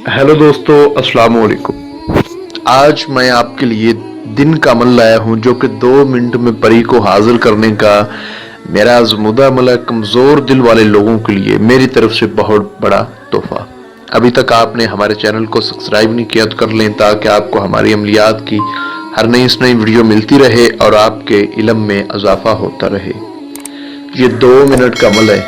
Hello दोस्तों, अस्सलाम वालेकुम। आज मैं आपके लिए दिन का अमल लाया हूं जो कि 2 मिनट में परी को हाजिर करने का मेरा आजमुदा अमल है। कमज़ोर दिल वाले लोगों के लिए मेरी तरफ से बहुत बड़ा तोहफा। अभी तक आपने हमारे चैनल को सब्सक्राइब नहीं किया तो कर लें, ताकि आपको हमारी अमलियात की हर नई वीडियो मिलती रहे और आपके इल्म में इजाफा होता रहे। ये 2 मिनट का अमल है,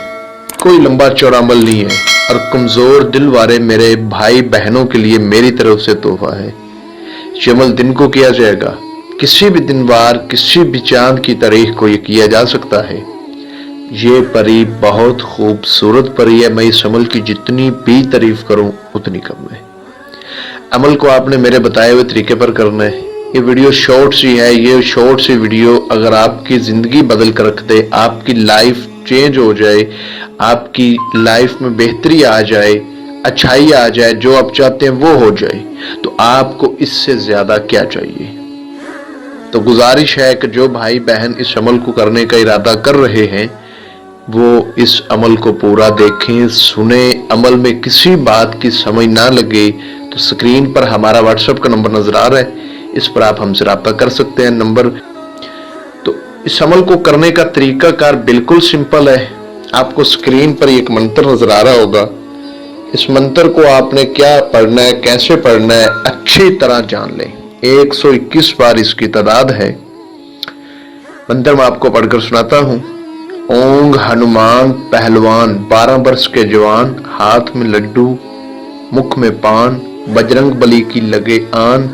कोई लंबा चौड़ा अमल नहीं है और कमज़ोर दिल वाले मेरे भाई बहनों के लिए मेरी तरफ से तोहफा है। ये अमल दिन को किया जाएगा, किसी भी दिन वार किसी भी चांद की तारीख को ये किया जा सकता है। ये परी बहुत खूबसूरत परी है। मैं इस अमल की जितनी भी तारीफ करूं उतनी कम है। अमल को आपने मेरे बताए हुए तरीके पर करना है। ये वीडियो शॉर्ट सी है। ये शॉर्ट सी वीडियो अगर आपकी ज़िंदगी बदल कर रख दे, आपकी लाइफ चेंज हो जाए, आपकी लाइफ में बेहतरी आ जाए, अच्छाई आ जाए, जो आप चाहते हैं वो हो जाए, तो आपको इससे ज़्यादा क्या चाहिए। तो गुजारिश है कि जो भाई बहन इस अमल को करने का इरादा कर रहे हैं वो इस अमल को पूरा देखें, सुने। अमल में किसी बात की समझ ना लगे तो स्क्रीन पर हमारा व्हाट्सएप का नंबर नजर आ रहा है, इस पर आप हमसे रब्ता कर सकते हैं। नंबर तो इस अमल को करने का तरीकाकार बिल्कुल सिंपल है। आपको स्क्रीन पर एक मंत्र नजर आ रहा होगा। इस मंत्र को आपने क्या पढ़ना है, कैसे पढ़ना है, अच्छी तरह जान लें। 121 बार इसकी तादाद है। मंत्र मैं आपको पढ़कर सुनाता हूं। ओंग हनुमान पहलवान 12 वर्ष के जवान, हाथ में लड्डू मुख में पान, बजरंग बली की लगे आन,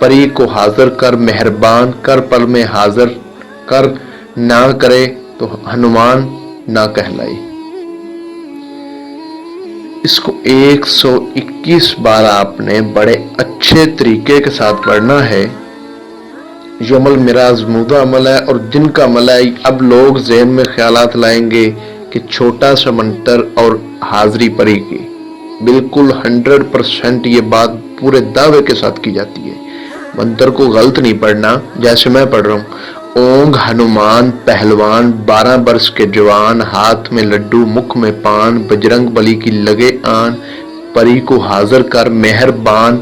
परी को हाजिर कर मेहरबान कर, पल में हाजिर कर, ना करे तो हनुमान ना कहलाई। इसको 121 बार आपने बड़े अच्छे तरीके के साथ पढ़ना है। ये अमल मेरा आजमूदा अमल है और दिन का अमल है। अब लोग ज़हन में ख्यालात लाएंगे कि छोटा सा मंत्र और हाजिरी परी की, बिल्कुल 100% ये बात पूरे दावे के साथ की जाती है। मंत्र को गलत नहीं पढ़ना, जैसे मैं पढ़ रहा हूँ। ओंग हनुमान पहलवान 12 वर्ष के जवान, हाथ में लड्डू मुख में पान, बजरंग बली की लगे आन, परी को हाजिर कर मेहरबान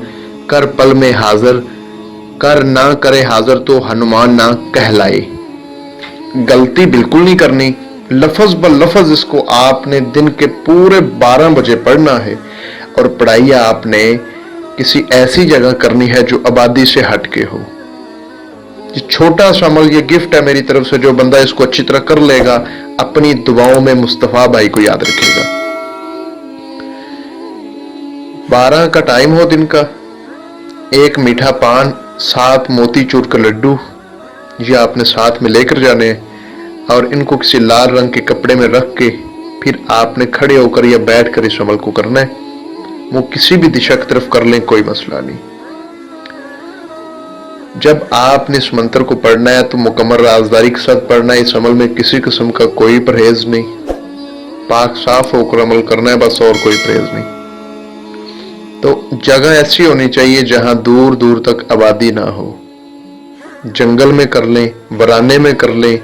कर, पल में हाजिर कर, ना करे हाजिर तो हनुमान ना कहलाए। गलती बिल्कुल नहीं करनी, लफ्ज ब लफ्ज इसको आपने दिन के पूरे 12 बजे पढ़ना है। और पढ़ाई आपने किसी ऐसी जगह करनी है जो आबादी से हटके हो। ये छोटा सा अमल, ये गिफ्ट है मेरी तरफ से। जो बंदा इसको अच्छी तरह कर लेगा अपनी दुआओं में मुस्तफा भाई को याद रखेगा। 12 का टाइम हो दिन का। एक मीठा पान, 7 मोती चूर का लड्डू, ये आपने साथ में लेकर जाने हैं और इनको किसी लाल रंग के कपड़े में रख के फिर आपने खड़े होकर या बैठ कर इस अमल को करना है। वो किसी भी दिशा की तरफ कर लें, कोई मसला नहीं। जब आपने इस मंत्र को पढ़ना है तो मुकम्मल राजदारी के साथ पढ़ना है। इस अमल में किसी किस्म का कोई परहेज नहीं, पाक साफ होकर अमल करना है बस, और कोई परहेज नहीं। तो जगह ऐसी होनी चाहिए जहां दूर दूर तक आबादी ना हो। जंगल में कर लें, बराने में कर लें,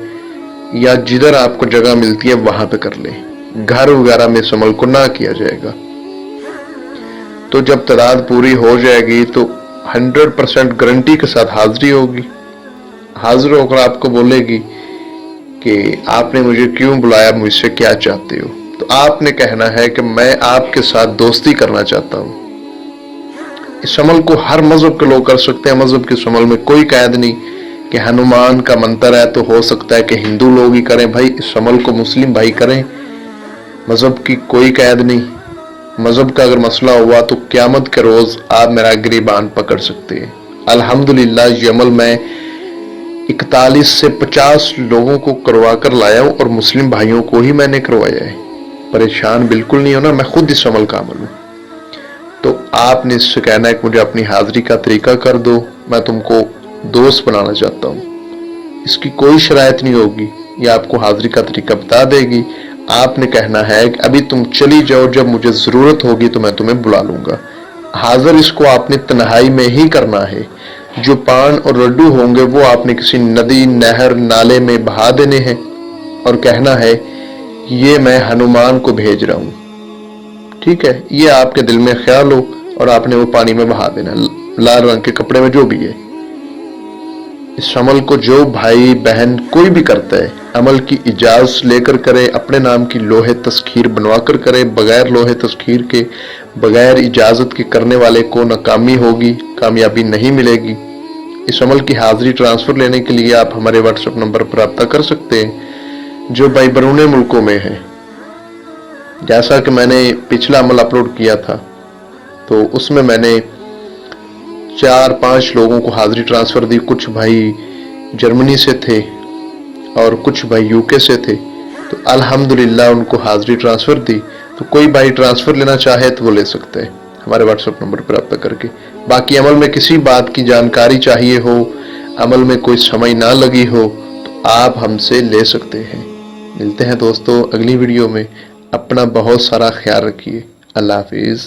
या जिधर आपको जगह मिलती है वहां पे कर लें। घर वगैरह में इस अमल को ना किया जाएगा। तो जब तादाद पूरी हो जाएगी तो 100% गारंटी के साथ हाजिरी होगी। हाजिर होकर आपको बोलेगी कि आपने मुझे क्यों बुलाया, मुझसे क्या चाहते हो। तो आपने कहना है कि मैं आपके साथ दोस्ती करना चाहता हूँ। इस अमल को हर मजहब के लोग कर सकते हैं। मजहब के इस अमल में कोई कैद नहीं कि हनुमान का मंत्र है तो हो सकता है कि हिंदू लोग ही करें। भाई इस अमल को मुस्लिम भाई करें, मजहब की कोई कैद नहीं। मजहब का अगर मसला हुआ तो क़यामत के रोज आप मेरा गिरबान पकड़ सकते हैं। अल्हम्दुलिल्लाह ये अमल मैं 41 से 50 लोगों को करवा कर लाया हूँ और मुस्लिम भाइयों को ही मैंने करवाया है। परेशान बिल्कुल नहीं होना, मैं खुद इस अमल का अमल हूँ। तो आपने इससे कहना है कि मुझे अपनी हाजिरी का तरीका कर दो, मैं तुमको दोस्त बनाना चाहता हूँ। इसकी कोई शरायत नहीं होगी, ये आपको हाजिरी का तरीका बता देगी। आपने कहना है कि अभी तुम चली जाओ, जब मुझे जरूरत होगी तो मैं तुम्हें बुला लूंगा। हाजिर इसको आपने तन्हाई में ही करना है। जो पान और लड्डू होंगे वो आपने किसी नदी, नहर, नाले में बहा देने हैं और कहना है ये मैं हनुमान को भेज रहा हूं। ठीक है, ये आपके दिल में ख्याल हो और आपने वो पानी में बहा देना, लाल रंग के कपड़े में जो भी है। इस अमल को जो भाई बहन कोई भी करता है, अमल की इजाज़त लेकर करे, अपने नाम की लोहे तस्खीर बनवा कर करे, बगैर लोहे तस्खीर के, बगैर इजाज़त के करने वाले को नाकामी होगी, कामयाबी नहीं मिलेगी। इस अमल की हाजिरी ट्रांसफ़र लेने के लिए आप हमारे व्हाट्सएप नंबर पर रब्ता कर सकते हैं जो भाई बैरून मुल्कों में है। जैसा कि मैंने पिछला अमल अपलोड किया था तो उसमें मैंने 4-5 लोगों को हाजिरी ट्रांसफ़र दी। कुछ भाई जर्मनी से थे और कुछ भाई यूके से थे, तो अल्हम्दुलिल्लाह उनको हाजिरी ट्रांसफ़र दी। तो कोई भाई ट्रांसफ़र लेना चाहे तो वो ले सकते हैं हमारे व्हाट्सएप नंबर पर रब्ता करके। बाकी अमल में किसी बात की जानकारी चाहिए हो, अमल में कोई समझ ना लगी हो, तो आप हमसे ले सकते हैं। मिलते हैं दोस्तों अगली वीडियो में। अपना बहुत सारा ख्याल रखिए। अल्लाह हाफिज़।